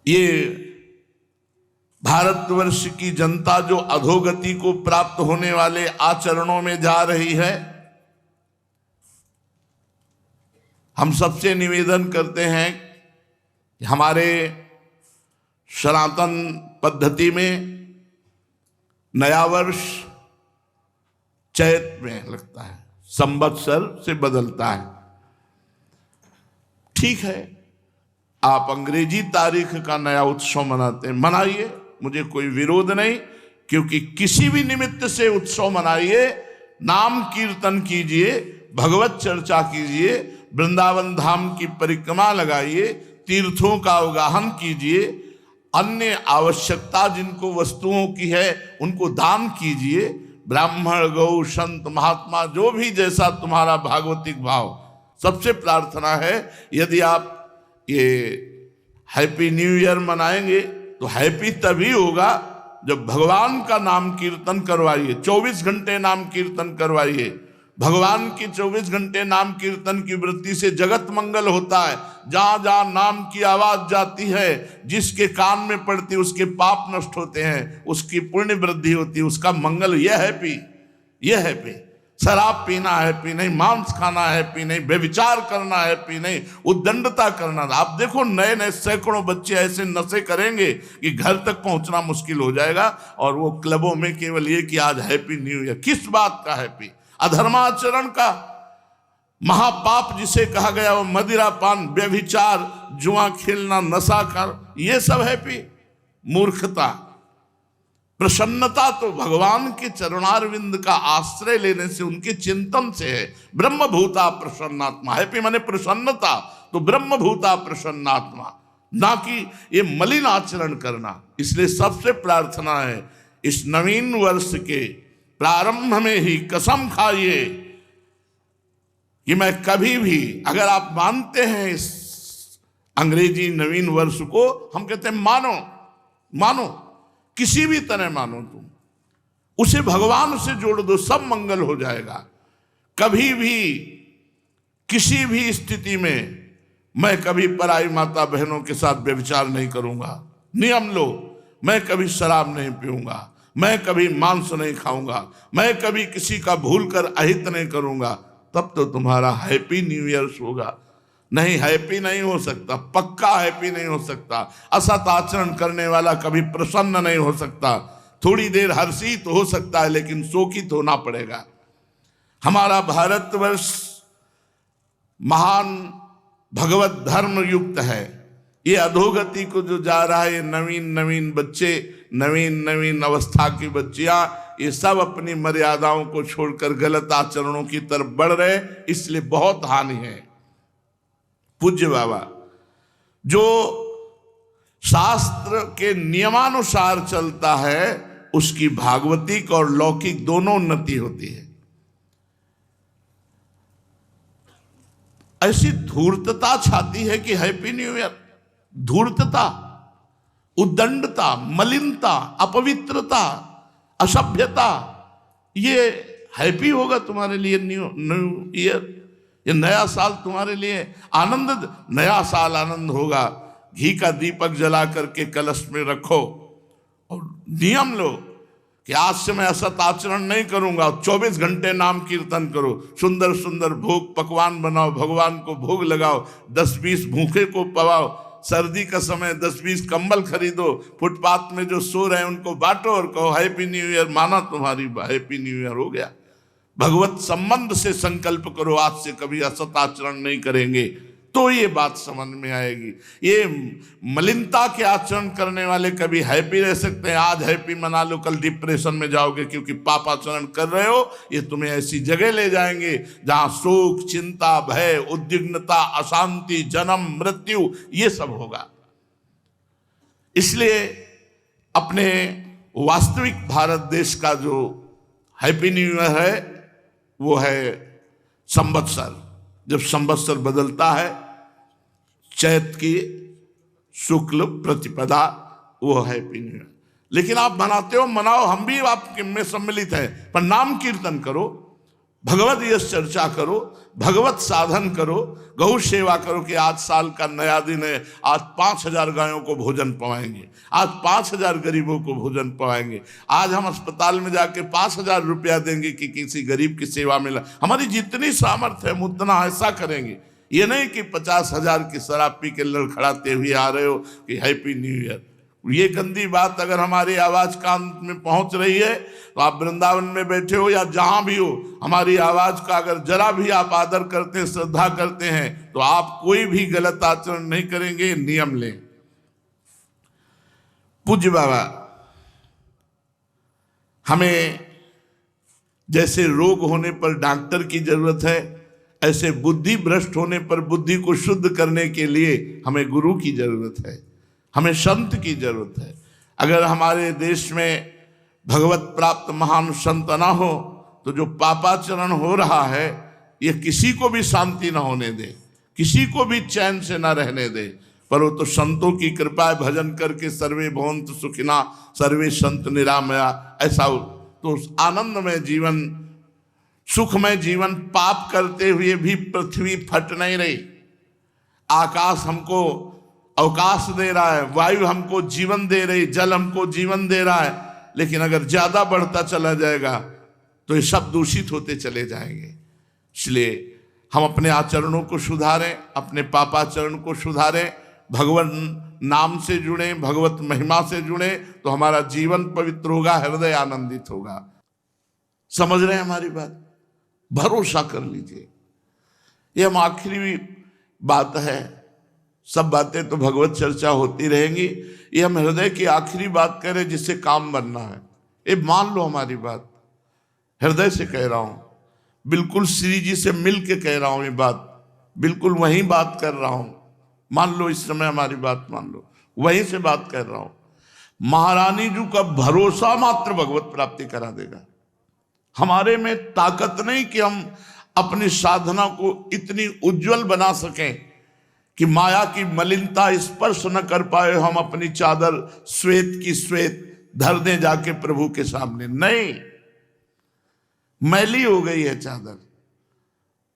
ये भारतवर्ष की जनता जो अधोगति को प्राप्त होने वाले आचरणों में जा रही है, हम सबसे निवेदन करते हैं कि हमारे सनातन पद्धति में नया वर्ष चैत में लगता है, संवत्सर से बदलता है। ठीक है, आप अंग्रेजी तारीख का नया उत्सव मनाते हैं, मनाइए, मुझे कोई विरोध नहीं, क्योंकि किसी भी निमित्त से उत्सव मनाइए, नाम कीर्तन कीजिए, भगवत चर्चा कीजिए, वृंदावन धाम की परिक्रमा लगाइए, तीर्थों का अवगाहन कीजिए, अन्य आवश्यकता जिनको वस्तुओं की है उनको दान कीजिए, ब्राह्मण गौ संत महात्मा जो भी जैसा तुम्हारा भागवतिक भाव। सबसे प्रार्थना है, यदि आप ये हैप्पी न्यू ईयर मनाएंगे तो हैप्पी तभी होगा जब भगवान का नाम कीर्तन करवाइए, 24 घंटे नाम कीर्तन करवाइए। भगवान की 24 घंटे नाम कीर्तन की वृत्ति से जगत मंगल होता है। जहां जहां नाम की आवाज जाती है, जिसके कान में पड़ती है उसके पाप नष्ट होते हैं, उसकी पुण्य वृद्धि होती है, उसका मंगल। यह हैप्पी, यह हैप्पी। शराब पीना हैप्पी नहीं, मांस खाना हैप्पी नहीं, व्यभिचार करना हैप्पी नहीं, उद्दंडता करना। आप देखो नए नए सैकड़ों बच्चे ऐसे नशे करेंगे कि घर तक पहुंचना मुश्किल हो जाएगा, और वो क्लबों में केवल ये कि आज हैप्पी न्यू ईयर। किस बात का हैप्पी? अधर्माचरण का महापाप जिसे कहा गया, वो मदिरा पान, व्यभिचार, जुआ खेलना, नशा कर, ये सब हैप्पी? मूर्खता। प्रसन्नता तो भगवान के चरणारविंद का आश्रय लेने से, उनके चिंतन से है। ब्रह्मभूता प्रसन्नात्मा। हैप्पी माने प्रसन्नता, तो ब्रह्मभूता प्रसन्नात्मा, ना कि ये मलिन आचरण करना। इसलिए सबसे प्रार्थना है, इस नवीन वर्ष के प्रारंभ में ही कसम खाइए कि मैं कभी भी, अगर आप मानते हैं इस अंग्रेजी नवीन वर्ष को, हम कहते हैं मानो, मानो, किसी भी तरह मानो, तुम उसे भगवान से जोड़ दो, सब मंगल हो जाएगा। कभी भी किसी भी स्थिति में मैं कभी पराई माता बहनों के साथ व्यभिचार नहीं करूंगा। नियम लो, मैं कभी शराब नहीं पीऊंगा, मैं कभी मांस नहीं खाऊंगा, मैं कभी किसी का भूल कर अहित नहीं करूंगा। तब तो तुम्हारा हैप्पी न्यू ईयर होगा। नहीं, हैप्पी नहीं हो सकता, पक्का हैप्पी नहीं हो सकता। असत आचरण करने वाला कभी प्रसन्न नहीं हो सकता। थोड़ी देर हर्षित हो सकता है, लेकिन शोकित होना पड़ेगा। हमारा भारतवर्ष महान भगवत धर्म युक्त है। ये अधोगति को जो जा रहा है, ये नवीन नवीन बच्चे, नवीन नवीन अवस्था की बच्चियां, ये सब अपनी मर्यादाओं को छोड़कर गलत आचरणों की तरफ बढ़ रहे, इसलिए बहुत हानि है। पूज्य बाबा जो शास्त्र के नियमानुसार चलता है, उसकी भागवतिक और लौकिक दोनों उन्नति होती है। ऐसी धूर्तता छाती है कि हैप्पी न्यू ईयर, धूर्तता, उद्दंडता, मलिनता, अपवित्रता, असभ्यता, ये हैप्पी होगा तुम्हारे लिए न्यू ईयर? ये नया साल तुम्हारे लिए आनंद, नया साल आनंद होगा। घी का दीपक जला करके कलश में रखो और नियम लो कि आज से मैं असत आचरण नहीं करूंगा। 24 घंटे नाम कीर्तन करो, सुंदर सुंदर भोग पकवान बनाओ, भगवान को भोग लगाओ, 10-20 भूखे को पवाओ, सर्दी का समय 10-20 कंबल खरीदो, फुटपाथ में जो सो रहे हैं उनको बांटो और कहो हैप्पी न्यू ईयर। माना तुम्हारी हैप्पी न्यू ईयर हो गया। भगवत संबंध से संकल्प करो, आज से कभी असत आचरण नहीं करेंगे, तो ये बात समझ में आएगी। ये मलिनता के आचरण करने वाले कभी हैप्पी रह सकते हैं? आज हैप्पी मना लो, कल डिप्रेशन में जाओगे क्योंकि पापाचरण कर रहे हो। ये तुम्हें ऐसी जगह ले जाएंगे जहां शोक, चिंता, भय, उद्विग्नता, अशांति, जन्म, मृत्यु, ये सब होगा। इसलिए अपने वास्तविक भारत देश का जो हैप्पी न्यू ईयर है वो है संवत्सर। जब संवत्सर बदलता है, चैत की शुक्ल प्रतिपदा, वो हैप्पी न्यू ईयर। लेकिन आप मनाते हो, मनाओ, हम भी आपके में सम्मिलित हैं, पर नाम कीर्तन करो, भगवत यश चर्चा करो, भगवत साधन करो, गौ सेवा करो कि आज साल का नया दिन है, आज 5,000 गायों को भोजन पवाएंगे, आज 5,000 गरीबों को भोजन पवाएंगे, आज हम अस्पताल में जाके 5,000 रुपया देंगे कि किसी गरीब की सेवा में हमारी जितनी सामर्थ्य है उतना ऐसा करेंगे। ये नहीं कि 50,000 की शराब पी के लड़खड़ाते हुए आ रहे हो कि हैप्पी न्यू ईयर। ये गंदी बात अगर हमारी आवाज कान में पहुंच रही है तो आप वृंदावन में बैठे हो या जहां भी हो, हमारी आवाज का अगर जरा भी आप आदर करते हैं, श्रद्धा करते हैं, तो आप कोई भी गलत आचरण नहीं करेंगे। नियम लें। पूज्य बाबा हमें जैसे रोग होने पर डॉक्टर की जरूरत है, ऐसे बुद्धि भ्रष्ट होने पर बुद्धि को शुद्ध करने के लिए हमें गुरु की जरूरत है, हमें संत की जरूरत है। अगर हमारे देश में भगवत प्राप्त महान संत ना हो तो जो पापाचरण हो रहा है ये किसी को भी शांति ना होने दे, किसी को भी चैन से ना रहने दे। पर वो तो संतों की कृपा है, भजन करके सर्वे भवन्तु सुखिना सर्वे संत निरामया, ऐसा तो आनंदमय जीवन, सुखमय जीवन। पाप करते हुए भी पृथ्वी फट नहीं रही, आकाश हमको अवकाश दे रहा है, वायु हमको जीवन दे रही, जल हमको जीवन दे रहा है, लेकिन अगर ज्यादा बढ़ता चला जाएगा तो ये सब दूषित होते चले जाएंगे। इसलिए हम अपने आचरणों को सुधारें, अपने पापाचरण को सुधारें, भगवान नाम से जुड़े, भगवत महिमा से जुड़े, तो हमारा जीवन पवित्र होगा, हृदय आनंदित होगा। समझ रहे हैं हमारी बात? भरोसा कर लीजिए। ये हम आखिरी बात है, सब बातें तो भगवत चर्चा होती रहेंगी, ये हम हृदय की आखिरी बात कह रहे हैं जिससे काम बनना है। ये मान लो हमारी बात, हृदय से कह रहा हूं, बिल्कुल श्री जी से मिल के कह रहा हूं, ये बात बिल्कुल वही बात कर रहा हूं। मान लो इस समय हमारी बात मान लो, वहीं से बात कर रहा हूं। महारानी जी का भरोसा मात्र भगवत प्राप्ति करा देगा। हमारे में ताकत नहीं कि हम अपनी साधना को इतनी उज्जवल बना सकें कि माया की मलिनता स्पर्श न कर पाए, हम अपनी चादर श्वेत की श्वेत धर दें जाके प्रभु के सामने। नहीं, मैली हो गई है चादर,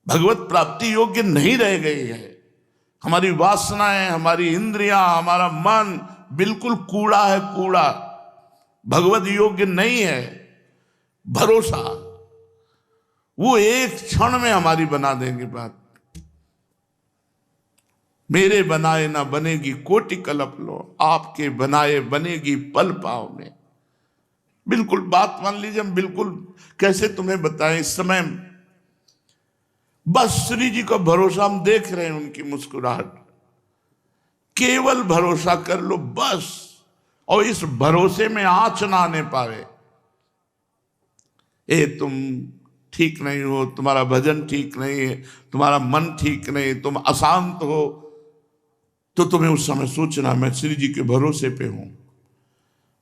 भगवत प्राप्ति योग्य नहीं रह गई है। हमारी वासनाएं, हमारी इंद्रियां, हमारा मन बिल्कुल कूड़ा है, कूड़ा, भगवत योग्य नहीं है। भरोसा वो एक क्षण में हमारी बना देंगे बात। मेरे बनाए ना बनेगी कोटि कल्प लो, आपके बनाए बनेगी पल पाव में। बिल्कुल बात मान लीजिए। हम बिल्कुल कैसे तुम्हें बताएं, इस समय बस श्री जी का भरोसा हम देख रहे हैं, उनकी मुस्कुराहट, केवल भरोसा कर लो बस। और इस भरोसे में आँच ना आने पावे। तुम ठीक नहीं हो, तुम्हारा भजन ठीक नहीं है, तुम्हारा मन ठीक नहीं, तुम अशांत हो, तो तुम्हें उस समय सोचना मैं श्री जी के भरोसे पे हूं।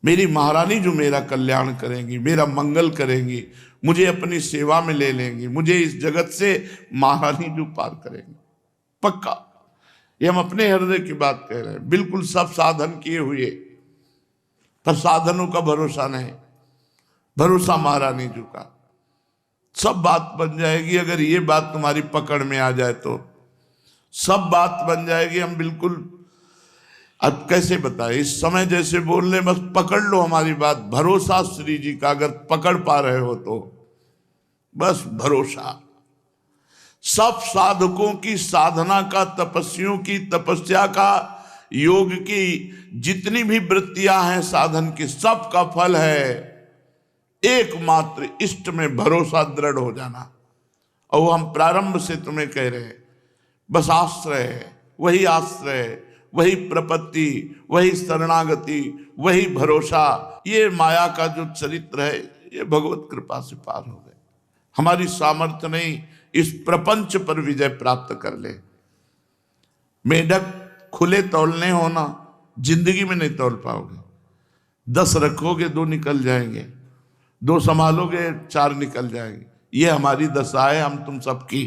मेरी महारानी जो मेरा कल्याण करेंगी, मेरा मंगल करेंगी, मुझे अपनी सेवा में ले लेंगी, मुझे इस जगत से महारानी जो पार करेंगी पक्का। ये हम अपने हृदय की बात कह रहे हैं। बिल्कुल सब साधन किए हुए, पर साधनों का भरोसा नहीं, भरोसा महारानी जी का। सब बात बन जाएगी अगर ये बात तुम्हारी पकड़ में आ जाए तो, सब बात बन जाएगी। हम बिल्कुल, अब कैसे बताए, इस समय जैसे बोल रहे, बस पकड़ लो हमारी बात। भरोसा श्री जी का अगर पकड़ पा रहे हो तो बस भरोसा। सब साधकों की साधना का, तपस्वियों की तपस्या का, योग की जितनी भी वृत्तियां हैं साधन की, सब का फल है एकमात्र इष्ट में भरोसा दृढ़ हो जाना। और वो हम प्रारंभ से तुम्हें कह रहे हैं, बस आश्रय है, वही आश्रय है, वही प्रपत्ति, वही शरणागति, वही भरोसा। ये माया का जो चरित्र है ये भगवत कृपा से पार हो गए। हमारी सामर्थ्य नहीं इस प्रपंच पर विजय प्राप्त कर ले। मेढक खुले तौलने होना, जिंदगी में नहीं तौल पाओगे। 10 रखोगे 2 निकल जाएंगे, 2 संभालोगे 4 निकल जाएंगे। ये हमारी दशा है हम तुम सबकी।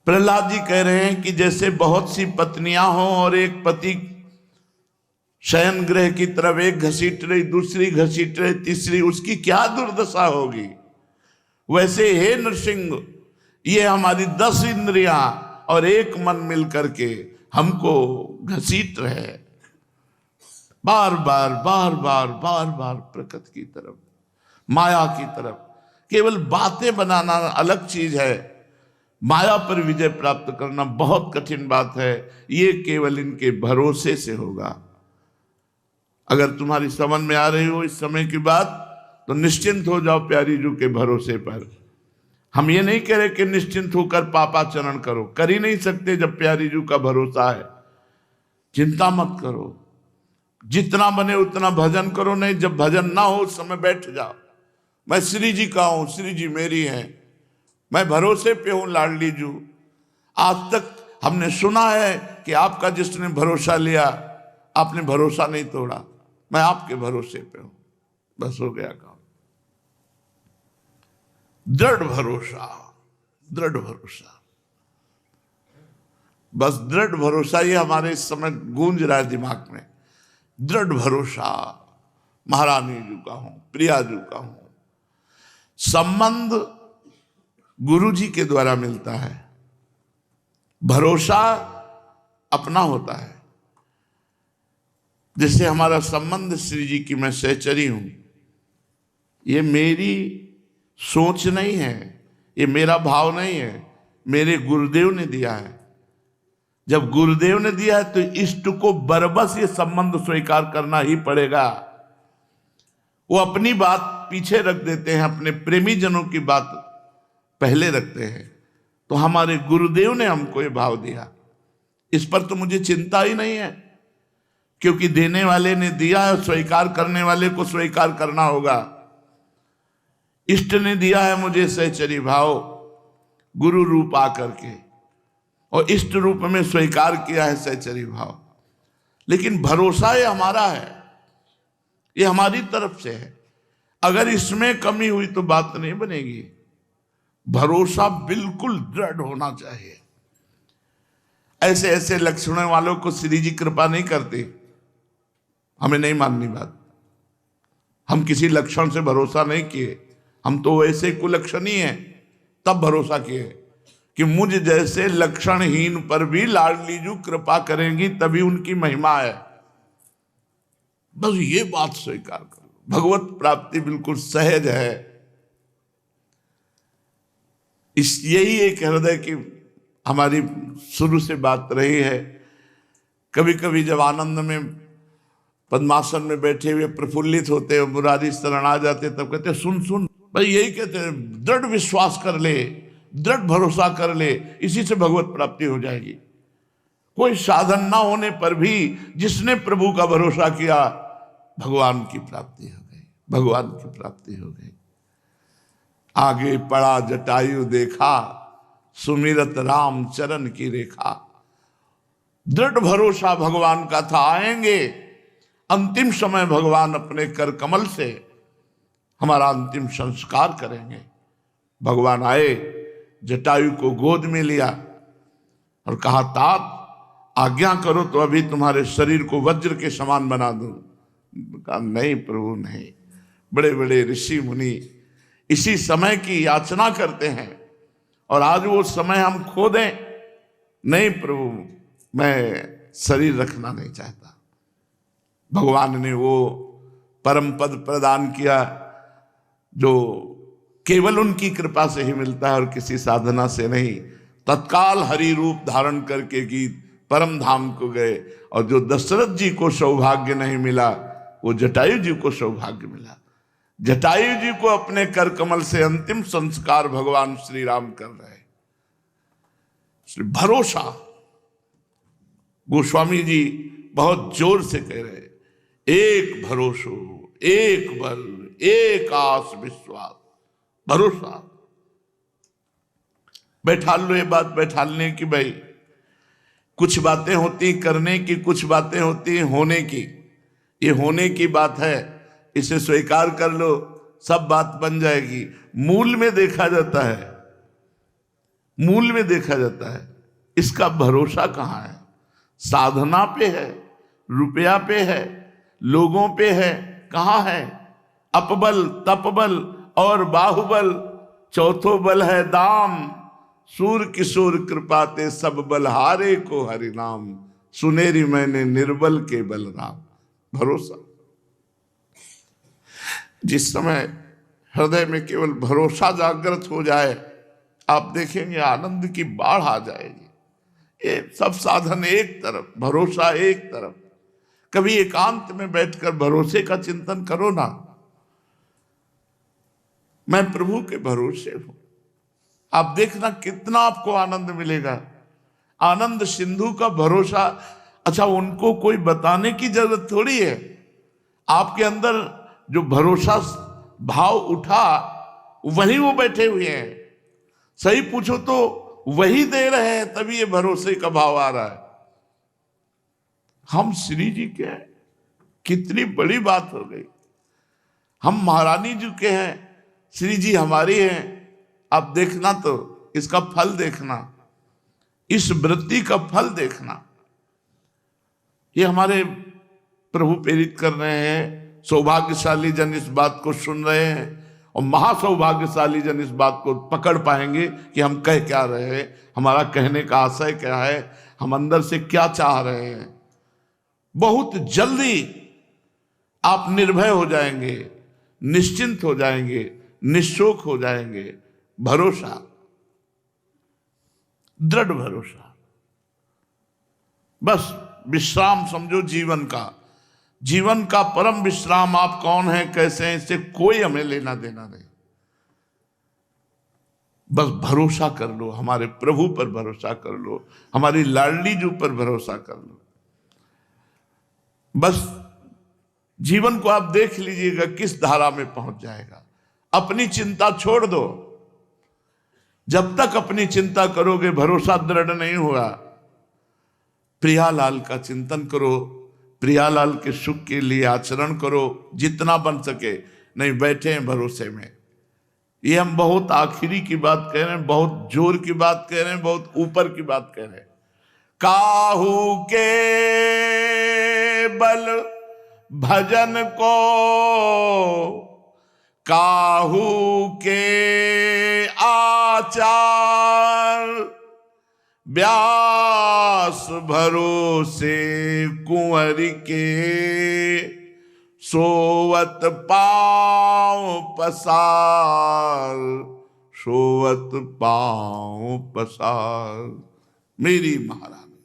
प्रहलाद जी कह रहे हैं कि जैसे बहुत सी पत्नियां हों और एक पति शयन गृह की तरफ एक घसीट रही, दूसरी घसीट रही, तीसरी, उसकी क्या दुर्दशा होगी। वैसे हे नृसिंह, ये हमारी 10 इंद्रियां और एक मन मिल करके हमको घसीट रहे, बार बार बार बार बार बार प्रकृति की तरफ, माया की तरफ। केवल बातें बनाना अलग चीज है, माया पर विजय प्राप्त करना बहुत कठिन बात है। ये केवल इनके भरोसे से होगा। अगर तुम्हारी समझ में आ रही हो इस समय की बात, तो निश्चिंत हो जाओ प्यारी जू के भरोसे पर। हम ये नहीं कह रहे कि निश्चिंत होकर पापाचरण करो, कर ही नहीं सकते जब प्यारी जू का भरोसा है। चिंता मत करो, जितना बने उतना भजन करो। नहीं, जब भजन ना हो उस समय बैठ जाओ। मैं श्री जी का हूं, श्री जी मेरी हैं, मैं भरोसे पे हूं लाडली जू। आज तक हमने सुना है कि आपका जिसने भरोसा लिया, आपने भरोसा नहीं तोड़ा। मैं आपके भरोसे पे हूं, बस हो गया काम। दृढ़ भरोसा, दृढ़ भरोसा, बस दृढ़ भरोसा ये हमारे इस समय गूंज रहा है दिमाग में। दृढ़ भरोसा महारानी जी का हूं, प्रिया जी का हूं। संबंध गुरु जी के द्वारा मिलता है, भरोसा अपना होता है। जैसे हमारा संबंध श्री जी की, मैं सहचरी हूं, ये मेरी सोच नहीं है, ये मेरा भाव नहीं है, मेरे गुरुदेव ने दिया है। जब गुरुदेव ने दिया है तो इष्ट को बरबस ये संबंध स्वीकार करना ही पड़ेगा। वो अपनी बात पीछे रख देते हैं, अपने प्रेमी जनों की बात पहले रखते हैं। तो हमारे गुरुदेव ने हमको ये भाव दिया, इस पर तो मुझे चिंता ही नहीं है, क्योंकि देने वाले ने दिया है, स्वीकार करने वाले को स्वीकार करना होगा। इष्ट ने दिया है मुझे सहचरी भाव, गुरु रूप आकर के, और इष्ट रूप में स्वीकार किया है सहचरी भाव। लेकिन भरोसा ये हमारा है, ये हमारी तरफ से है। अगर इसमें कमी हुई तो बात नहीं बनेगी। भरोसा बिल्कुल दृढ़ होना चाहिए। ऐसे ऐसे लक्षणों वालों को श्री जी कृपा नहीं करते, हमें नहीं माननी बात। हम किसी लक्षण से भरोसा नहीं किए, हम तो वैसे कुलक्षणी हैं, तब भरोसा किए कि मुझ जैसे लक्षणहीन पर भी लाडली जू कृपा करेंगी, तभी उनकी महिमा है। बस ये बात स्वीकार करो, भगवत प्राप्ति बिल्कुल सहज है। यही एक हृदय की हमारी शुरू से बात रही है। कभी कभी जब आनंद में पद्मासन में बैठे हुए प्रफुल्लित होते हैं, मुरारी शरण आ जाते, तब कहते सुन सुन, भाई यही कहते हैं, दृढ़ विश्वास कर ले, दृढ़ भरोसा कर ले, इसी से भगवत प्राप्ति हो जाएगी। कोई साधन ना होने पर भी जिसने प्रभु का भरोसा किया, भगवान की प्राप्ति हो गई, भगवान की प्राप्ति हो गई। आगे पड़ा जटायु देखा, सुमिरत राम चरण की रेखा। दृढ़ भरोसा भगवान का था, आएंगे अंतिम समय भगवान अपने कर कमल से हमारा अंतिम संस्कार करेंगे। भगवान आए, जटायु को गोद में लिया और कहा, तात आज्ञा करो तो अभी तुम्हारे शरीर को वज्र के समान बना दूं। कहा, नहीं प्रभु नहीं। बड़े बड़े ऋषि मुनि इसी समय की याचना करते हैं, और आज वो समय हम खो दें? नहीं प्रभु, मैं शरीर रखना नहीं चाहता। भगवान ने वो परम पद प्रदान किया जो केवल उनकी कृपा से ही मिलता है और किसी साधना से नहीं। तत्काल हरि रूप धारण करके गीत परम धाम को गए, और जो दशरथ जी को सौभाग्य नहीं मिला, वो जटायु जी को सौभाग्य मिला। जटायु जी को अपने कर कमल से अंतिम संस्कार भगवान श्री राम कर रहे। भरोसा, गोस्वामी जी बहुत जोर से कह रहे, एक भरोसो, एक बल, एक आस विश्वास। भरोसा बैठा लो, ये बात बैठालने की। भाई कुछ बातें होती करने की, कुछ बातें होती होने की। ये होने की बात है, इसे स्वीकार कर लो, सब बात बन जाएगी। मूल में देखा जाता है, मूल में देखा जाता है। इसका भरोसा कहाँ है? साधना पे है, रुपया पे है, लोगों पे है, कहाँ है? अपबल, तपबल और बाहुबल चौथो बल है दाम, सूर किशोर कृपाते सब बलहारे को हरि नाम, सुनेरी मैंने निर्बल के बलराम। भरोसा, जिस समय हृदय में केवल भरोसा जागृत हो जाए, आप देखेंगे आनंद की बाढ़ आ जाएगी। ये सब साधन एक तरफ, भरोसा एक तरफ। कभी एकांत में बैठकर भरोसे का चिंतन करो ना, मैं प्रभु के भरोसे हूं। आप देखना कितना आपको आनंद मिलेगा। आनंद सिंधु का भरोसा, अच्छा उनको कोई बताने की जरूरत थोड़ी है। आपके अंदर जो भरोसा भाव उठा, वही वो बैठे हुए हैं। सही पूछो तो वही दे रहे हैं, तभी ये भरोसे का भाव आ रहा है। हम श्री जी के हैं, कितनी बड़ी बात हो गई। हम महारानी जी के हैं, श्री जी हमारी हैं। आप देखना तो इसका फल देखना, इस वृत्ति का फल देखना। ये हमारे प्रभु प्रेरित कर रहे हैं। सौभाग्यशाली जन इस बात को सुन रहे हैं, और महासौभाग्यशाली जन इस बात को पकड़ पाएंगे कि हम कह क्या रहे हैं, हमारा कहने का आशय क्या है, हम अंदर से क्या चाह रहे हैं। बहुत जल्दी आप निर्भय हो जाएंगे, निश्चिंत हो जाएंगे, निशोक हो जाएंगे। भरोसा, दृढ़ भरोसा, बस विश्राम समझो जीवन का। जीवन का परम विश्राम आप कौन है, कैसे हैं, इससे कोई हमें लेना देना नहीं। बस भरोसा कर लो, हमारे प्रभु पर भरोसा कर लो, हमारी लाडली जी पर भरोसा कर लो। बस जीवन को आप देख लीजिएगा किस धारा में पहुंच जाएगा। अपनी चिंता छोड़ दो। जब तक अपनी चिंता करोगे भरोसा दृढ़ नहीं हुआ। प्रियालाल का चिंतन करो, प्रियालाल के सुख के लिए आचरण करो जितना बन सके। नहीं बैठे हैं भरोसे में। ये हम बहुत आखिरी की बात कह रहे हैं, बहुत जोर की बात कह रहे हैं, बहुत ऊपर की बात कह रहे हैं। काहू के बल भजन को, काहू के आचार, व्यास भरोसे कुंवर के, सोवत पाँव पसार, सोवत पाँव पसार। मेरी महारानी,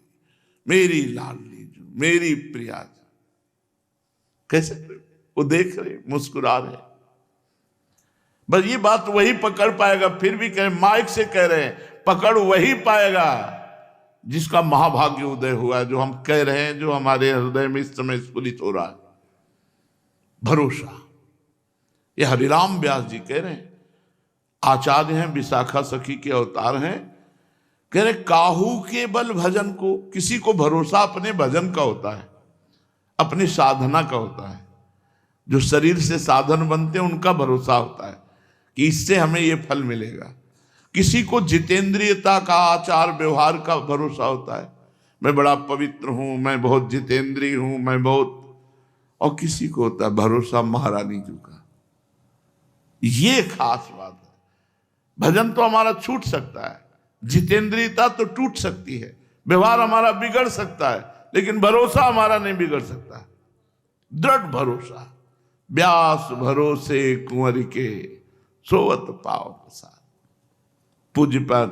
मेरी लाडली जो, मेरी प्रिया जो। कैसे वो देख रहे, मुस्कुरा रहे। बस ये बात वही पकड़ पाएगा। फिर भी कह माइक से कह रहे हैं, पकड़ वही पाएगा जिसका महाभाग्य उदय हुआ है। जो हम कह रहे हैं, जो हमारे हृदय में इस समय स्फुलित हो रहा है, भरोसा। ये हरिराम व्यास जी कह रहे हैं, आचार्य हैं, विशाखा सखी के अवतार हैं। कह रहे काहू के बल भजन को, किसी को भरोसा अपने भजन का होता है, अपनी साधना का होता है। जो शरीर से साधन बनते हैं उनका भरोसा होता है कि इससे हमें ये फल मिलेगा। किसी को जितेंद्रियता का, आचार व्यवहार का भरोसा होता है, मैं बड़ा पवित्र हूं, मैं बहुत जितेंद्रिय हूं, मैं बहुत। और किसी को होता है भरोसा महारानी जी का। ये खास बात है। भजन तो हमारा छूट सकता है, जितेंद्रियता तो टूट सकती है, व्यवहार हमारा बिगड़ सकता है, लेकिन भरोसा हमारा नहीं बिगड़ सकता। दृढ़ भरोसा, व्यास भरोसे कुंवर के, सोवत पाँव पसार। पूज्यपाद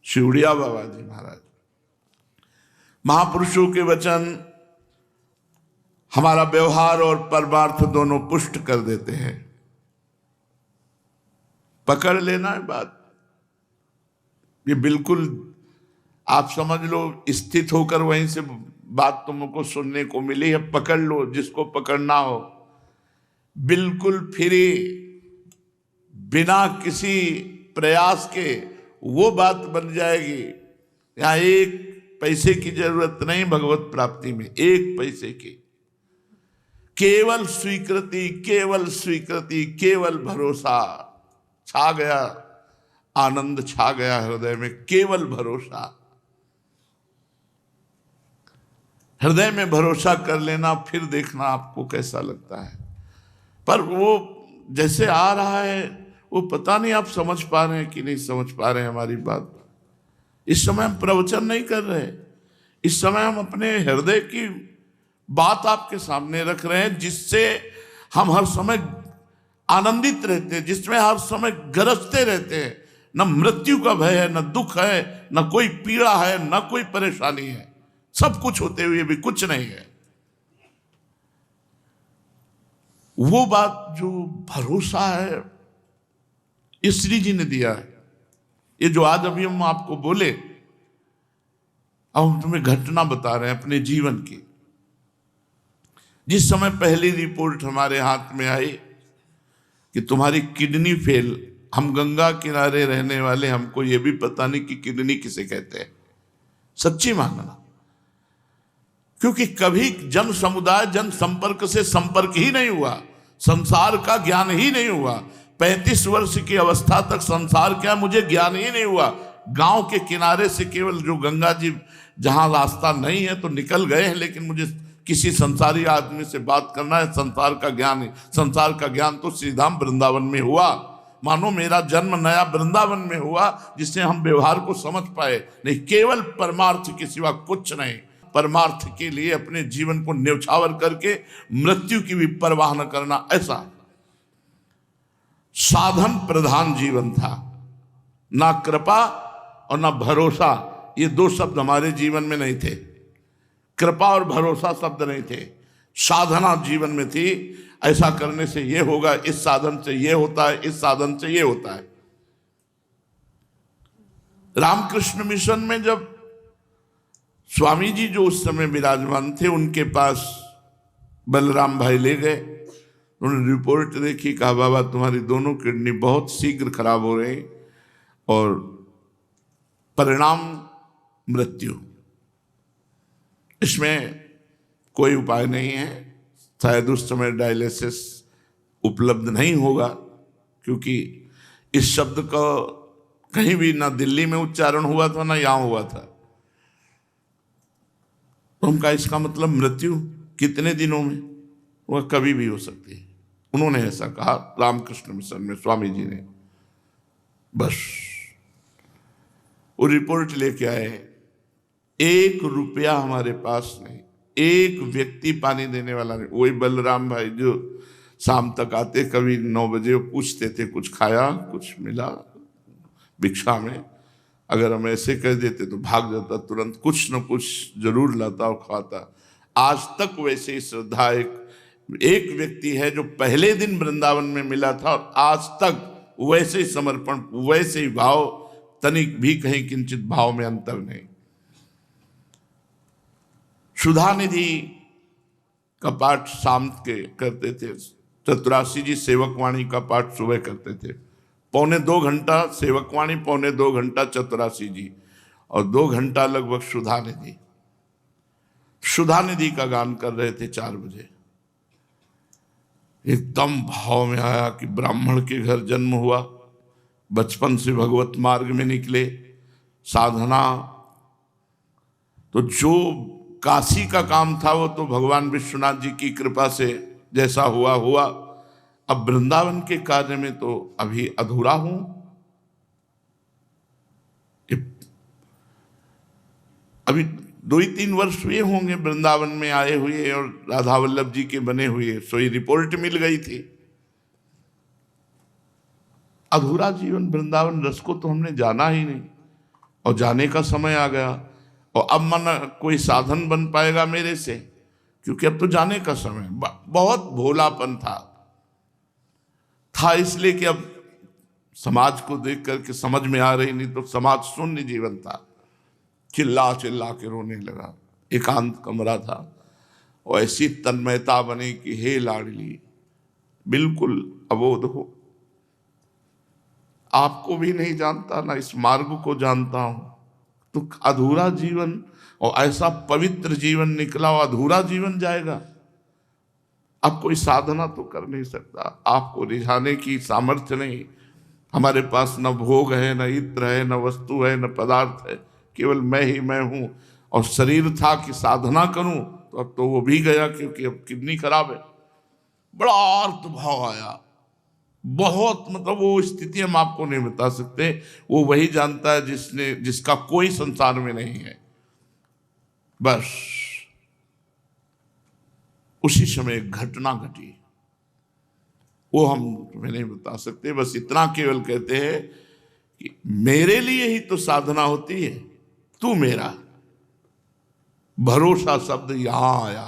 शिवड़िया बाबा जी महाराज। महापुरुषों के वचन हमारा व्यवहार और परमार्थ दोनों पुष्ट कर देते हैं। पकड़ लेना है बात, ये बिल्कुल आप समझ लो, स्थित होकर वहीं से बात तुमको सुनने को मिली है। पकड़ लो जिसको पकड़ना हो, बिल्कुल फ्री, बिना किसी प्रयास के वो बात बन जाएगी। यहां एक पैसे की जरूरत नहीं भगवत प्राप्ति में, एक पैसे की। केवल स्वीकृति, केवल स्वीकृति, केवल भरोसा छा गया, आनंद छा गया हृदय में। केवल भरोसा, हृदय में भरोसा कर लेना, फिर देखना आपको कैसा लगता है। पर वो जैसे आ रहा है वो पता नहीं आप समझ पा रहे हैं कि नहीं समझ पा रहे हैं हमारी बात। इस समय हम प्रवचन नहीं कर रहे, इस समय हम अपने हृदय की बात आपके सामने रख रहे हैं, जिससे हम हर समय आनंदित रहते हैं, जिसमें हर समय गरजते रहते हैं। न मृत्यु का भय है, न दुख है, न कोई पीड़ा है, न कोई परेशानी है। सब कुछ होते हुए भी कुछ नहीं है। वो बात जो भरोसा है, ये श्री जी ने दिया है। ये जो आज अभी हम आपको बोले, अब हम तुम्हें घटना बता रहे हैं अपने जीवन की। जिस समय पहली रिपोर्ट हमारे हाथ में आई कि तुम्हारी किडनी फेल, हम गंगा किनारे रहने वाले, हमको ये भी पता नहीं कि किडनी किसे कहते हैं। सच्ची मानना, क्योंकि कभी जन समुदाय जन संपर्क से संपर्क ही नहीं हुआ, संसार का ज्ञान ही नहीं हुआ। 35 वर्ष की अवस्था तक संसार क्या मुझे ज्ञान ही नहीं हुआ। गांव के किनारे से केवल जो गंगा जी जहां रास्ता नहीं है तो निकल गए हैं, लेकिन मुझे किसी संसारी आदमी से बात करना है, संसार का ज्ञान है। संसार का ज्ञान तो श्रीधाम वृंदावन में हुआ। मानो मेरा जन्म नया वृंदावन में हुआ, जिससे हम व्यवहार को समझ पाए। नहीं, केवल परमार्थ के सिवा कुछ नहीं। परमार्थ के लिए अपने जीवन को न्यौछावर करके मृत्यु की भी परवाह न करना, ऐसा साधन प्रधान जीवन था। ना कृपा और ना भरोसा, ये दो शब्द हमारे जीवन में नहीं थे। कृपा और भरोसा शब्द नहीं थे, साधना जीवन में थी। ऐसा करने से ये होगा, इस साधन से ये होता है, इस साधन से ये होता है। रामकृष्ण मिशन में जब स्वामी जी जो उस समय विराजमान थे, उनके पास बलराम भाई ले गए। उन्होंने रिपोर्ट देखी, कहा बाबा तुम्हारी दोनों किडनी बहुत शीघ्र खराब हो रही और परिणाम मृत्यु, इसमें कोई उपाय नहीं है। शायद उस समय डायलिसिस उपलब्ध नहीं होगा, क्योंकि इस शब्द का कहीं भी ना दिल्ली में उच्चारण हुआ था ना यहाँ हुआ था। तो हम कहा इसका मतलब मृत्यु कितने दिनों में, वह कभी भी हो सकती है। उन्होंने ऐसा कहा रामकृष्ण मिशन में स्वामी जी ने। बस वो रिपोर्ट लेके आए, 1 रुपया हमारे पास नहीं, एक व्यक्ति पानी देने वाला नहीं। वही बलराम भाई जो शाम तक आते, कभी 9 बजे पूछते थे कुछ खाया, कुछ मिला भिक्षा में। अगर हम ऐसे कह देते तो भाग जाता, तुरंत कुछ न कुछ जरूर लाता और खाता। आज तक वैसे ही श्रद्धा एक व्यक्ति है जो पहले दिन वृंदावन में मिला था और आज तक वैसे ही समर्पण, वैसे ही भाव, तनिक भी कहीं किंचित भाव में अंतर नहीं। सुधा निधि का पाठ शाम के करते थे, चतुरासी जी सेवकवाणी का पाठ सुबह करते थे। 1.25 घंटा सेवकवाणी, 1.25 घंटा चतुरासी जी, और 2 घंटा लगभग सुधा निधि। सुधा निधि का गान कर रहे थे 4 बजे। एकदम भाव में आया कि ब्राह्मण के घर जन्म हुआ, बचपन से भगवत मार्ग में निकले, साधना तो जो काशी का काम था वो तो भगवान विश्वनाथ जी की कृपा से जैसा हुआ हुआ। अब वृंदावन के कार्य में तो अभी अधूरा हूं। अभी 2-3 वर्ष हुए होंगे वृंदावन में आए हुए और राधा वल्लभ जी के बने हुए, सोई रिपोर्ट मिल गई थी। अधूरा जीवन, वृंदावन रस को तो हमने जाना ही नहीं, और जाने का समय आ गया। और अब मन कोई साधन बन पाएगा मेरे से, क्योंकि अब तो जाने का समय। बहुत भोलापन था इसलिए कि अब समाज को देख करके समझ में आ रही, नहीं तो समाज शून्य जीवन था। चिल्ला चिल्ला के रोने लगा, एकांत कमरा था, और ऐसी तन्मयता बनी कि हे लाडली बिल्कुल अबोध हो, आपको भी नहीं जानता ना इस मार्ग को जानता हूं। तो अधूरा जीवन, और ऐसा पवित्र जीवन निकला और अधूरा जीवन जाएगा। अब कोई साधना तो कर नहीं सकता, आपको रिझाने की सामर्थ्य नहीं। हमारे पास न भोग है, न इत्र है, न वस्तु है, न पदार्थ है, केवल मैं ही मैं हूं। और शरीर था कि साधना करूं, तो अब तो वो भी गया, क्योंकि अब किडनी खराब है। बड़ा अर्थ भाव आया, बहुत, मतलब वो स्थिति हम आपको नहीं बता सकते। वो वही जानता है जिसका कोई संसार में नहीं है। बस उसी समय एक घटना घटी, वो हम तुम्हें नहीं बता सकते। बस इतना केवल कहते हैं कि मेरे लिए ही तो साधना होती है, तू मेरा। भरोसा शब्द यहां आया,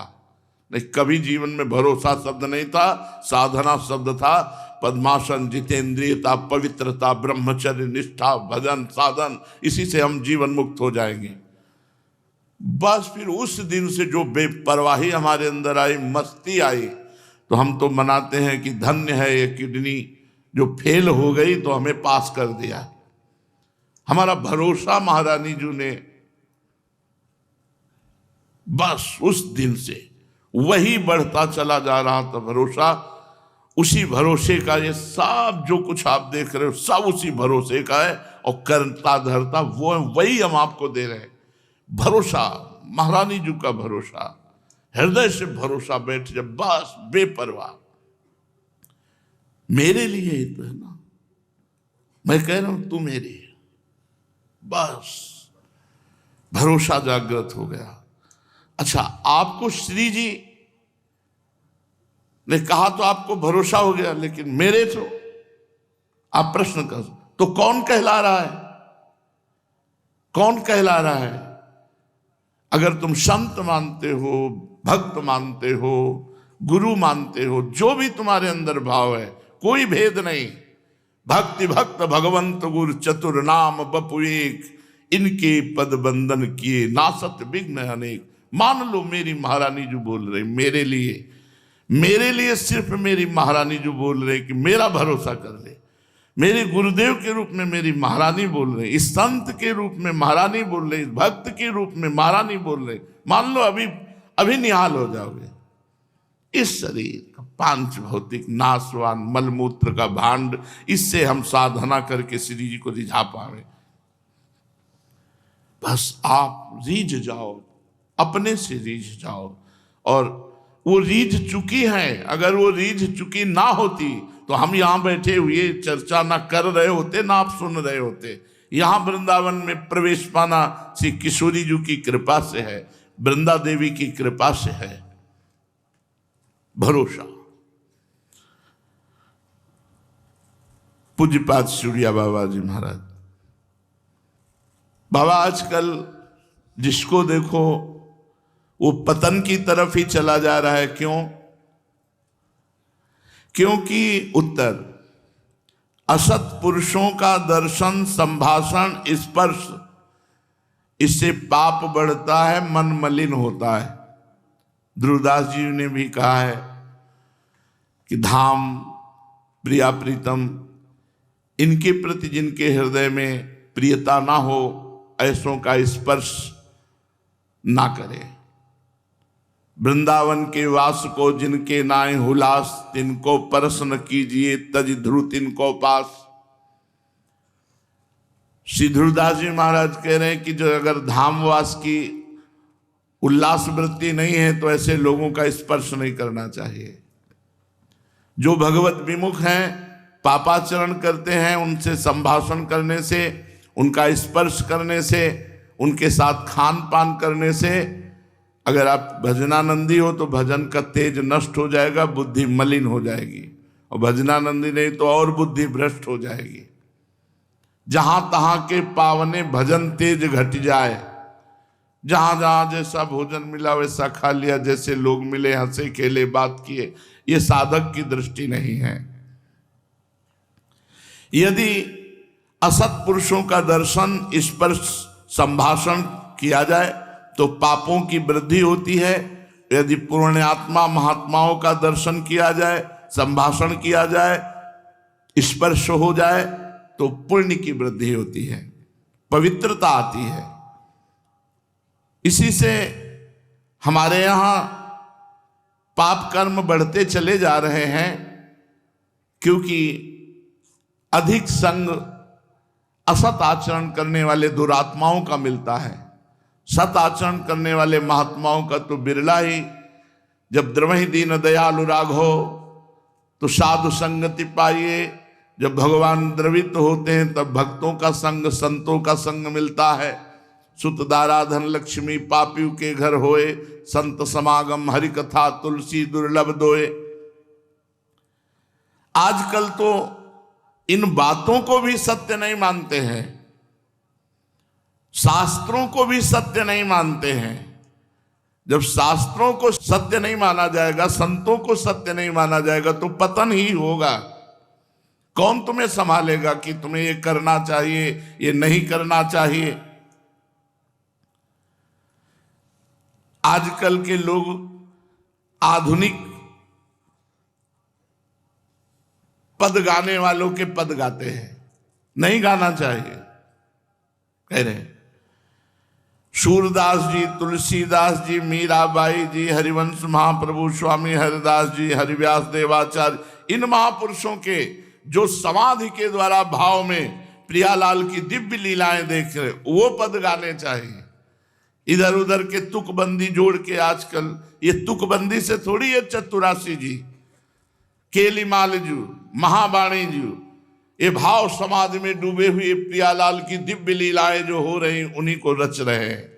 नहीं कभी जीवन में भरोसा शब्द नहीं था, साधना शब्द था। पद्मासन, जितेंद्रियता, पवित्रता, ब्रह्मचर्य, निष्ठा, भजन, साधन, इसी से हम जीवन मुक्त हो जाएंगे। बस फिर उस दिन से जो बेपरवाही हमारे अंदर आई, मस्ती आई, तो हम तो मनाते हैं कि धन्य है ये किडनी जो फेल हो गई तो हमें पास कर दिया। हमारा भरोसा महारानी जी ने, बस उस दिन से वही बढ़ता चला जा रहा था भरोसा। उसी भरोसे का ये सब जो कुछ आप देख रहे हो सब उसी भरोसे का है, और करता धरता वो वही हम आपको दे रहे हैं। भरोसा, महारानी जी का भरोसा, हृदय से भरोसा बैठ जब, बस बेपरवाह। मेरे लिए ही तो है ना, मैं कह रहा हूं तू मेरी, बस भरोसा जागृत हो गया। अच्छा, आपको श्री जी ने कहा तो आपको भरोसा हो गया, लेकिन मेरे तो आप प्रश्न कर, तो कौन कहला रहा है? कौन कहला रहा है? अगर तुम संत मानते हो, भक्त मानते हो, गुरु मानते हो, जो भी तुम्हारे अंदर भाव है, कोई भेद नहीं। भक्ति भक्त भगवंत गुरु चतुर नाम बपु एक, इनके पद बंधन किए नासत विघ्न अनेक। मान लो मेरी महारानी जो बोल रही, मेरे लिए सिर्फ मेरी महारानी जो बोल रहे कि मेरा भरोसा कर ले। मेरे गुरुदेव के रूप में मेरी महारानी बोल रहे, इस संत के रूप में महारानी बोल रहे, इस भक्त के रूप में महारानी बोल रहे। मान लो अभी निहाल हो जाओगे। इस शरीर का पांच भौतिक नाशवान मलमूत्र का भांड, इससे हम साधना करके श्री जी को रिझा पावे। बस आप रीझ जाओ, अपने से रीझ जाओ। और वो रीझ चुकी है, अगर वो रीझ चुकी ना होती तो हम यहां बैठे हुए चर्चा ना कर रहे होते, ना आप सुन रहे होते। यहां वृंदावन में प्रवेश पाना श्री किशोरी जी की कृपा से है, वृंदा देवी की कृपा से है। भरोसा। पूज्यपाद सूर्या बाबा जी महाराज, बाबा आजकल जिसको देखो वो पतन की तरफ ही चला जा रहा है। क्यों? क्योंकि उत्तर, असत पुरुषों का दर्शन, संभाषण, स्पर्श, इससे पाप बढ़ता है, मन मलिन होता है। ध्रुवदास जी ने भी कहा है कि धाम, प्रिया, प्रीतम, इनके प्रति जिनके हृदय में प्रियता ना हो, ऐसों का स्पर्श ना करे। वृंदावन के वास को जिनके नाय हुलास, तिनको परस न कीजिए, तज ध्रुव तिनको पास। श्री ध्रुवदास जी महाराज कह रहे हैं कि जो अगर धामवास की उल्लास वृत्ति नहीं है तो ऐसे लोगों का स्पर्श नहीं करना चाहिए। जो भगवत विमुख हैं, पापाचरण करते हैं, उनसे संभाषण करने से, उनका स्पर्श करने से, उनके साथ खान पान करने से, अगर आप भजनानंदी हो तो भजन का तेज नष्ट हो जाएगा, बुद्धि मलिन हो जाएगी, और भजनानंदी नहीं तो और बुद्धि भ्रष्ट हो जाएगी। जहां तहां के पावने भजन तेज घट जाए, जहां जहां जैसा भोजन मिला वैसा खा लिया, जैसे लोग मिले हंसे खेले बात किए, ये साधक की दृष्टि नहीं है। यदि असत पुरुषों का दर्शन, स्पर्श, संभाषण किया जाए तो पापों की वृद्धि होती है। यदि पुण्यात्मा महात्माओं का दर्शन किया जाए, संभाषण किया जाए, स्पर्श हो जाए तो पुण्य की वृद्धि होती है, पवित्रता आती है। इसी से हमारे यहां पाप कर्म बढ़ते चले जा रहे हैं, क्योंकि अधिक संग असत आचरण करने वाले दुरात्माओं का मिलता है। सत आचरण करने वाले महात्माओं का तो बिरला ही। जब द्रवहि दीन दयालु राघो, तो साधु संगति पाइए। जब भगवान द्रवित होते हैं तब भक्तों का संग, संतों का संग मिलता है। सुत दारा धन लक्ष्मी पापियों के घर होए, संत समागम हरि कथा तुलसी दुर्लभ दोए। आजकल तो इन बातों को भी सत्य नहीं मानते हैं, शास्त्रों को भी सत्य नहीं मानते हैं। जब शास्त्रों को सत्य नहीं माना जाएगा, संतों को सत्य नहीं माना जाएगा, तो पतन ही होगा। कौन तुम्हें संभालेगा कि तुम्हें ये करना चाहिए, ये नहीं करना चाहिए। आजकल के लोग आधुनिक पद गाने वालों के पद गाते हैं, नहीं गाना चाहिए कह रहे हैं। सूरदास जी, तुलसीदास जी, मीराबाई जी, हरिवंश महाप्रभु स्वामी हरिदास जी, हरिव्यास देवाचार्य, इन महापुरुषों के जो समाधि के द्वारा भाव में प्रियालाल की दिव्य लीलाएं देख रहे, वो पद गाने चाहिए। इधर उधर के तुकबंदी जोड़ के, आजकल ये तुकबंदी से थोड़ी है चतुरासी जी, केलीमाल जी, महावाणी जी, ये भाव समाधि में डूबे हुए प्रियालाल की दिव्य लीलाएं जो हो रही उन्हीं को रच रहे हैं।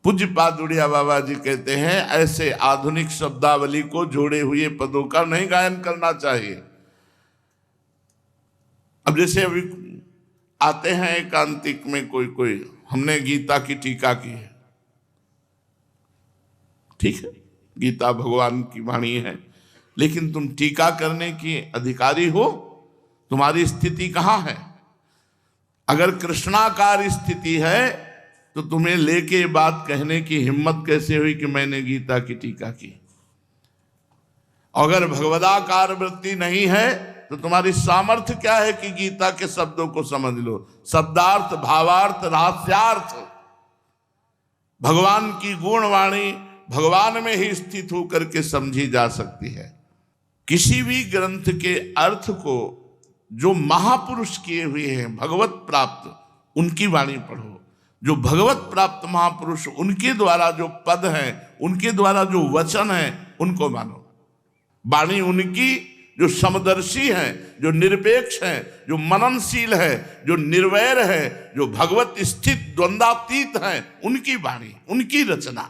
पूज्य पादुड़िया बाबा जी कहते हैं ऐसे आधुनिक शब्दावली को जोड़े हुए पदों का नहीं गायन करना चाहिए। अब जैसे अभी आते हैं एकांतिक में कोई हमने गीता की टीका की है, ठीक है, गीता भगवान की वाणी है, लेकिन तुम टीका करने की अधिकारी हो, तुम्हारी स्थिति कहां है? अगर कृष्णाकार स्थिति है तो तुम्हें लेके बात कहने की हिम्मत कैसे हुई कि मैंने गीता की टीका की? अगर भगवदाकार वृत्ति नहीं है तो तुम्हारी सामर्थ्य क्या है कि गीता के शब्दों को समझ लो? शब्दार्थ, भावार्थ, रहस्यार्थ, भगवान की गुणवाणी भगवान में ही स्थित होकर के समझी जा सकती है। किसी भी ग्रंथ के अर्थ को जो महापुरुष किए हुए हैं भगवत प्राप्त, उनकी वाणी पढ़ो। जो भगवत प्राप्त महापुरुष, उनके द्वारा जो पद हैं, उनके द्वारा जो वचन हैं, उनको मानो। वाणी उनकी जो समदर्शी है, जो निरपेक्ष है, जो मननशील है, जो निर्वैर है, जो भगवत स्थित द्वंद्वातीत है, उनकी वाणी, उनकी रचना।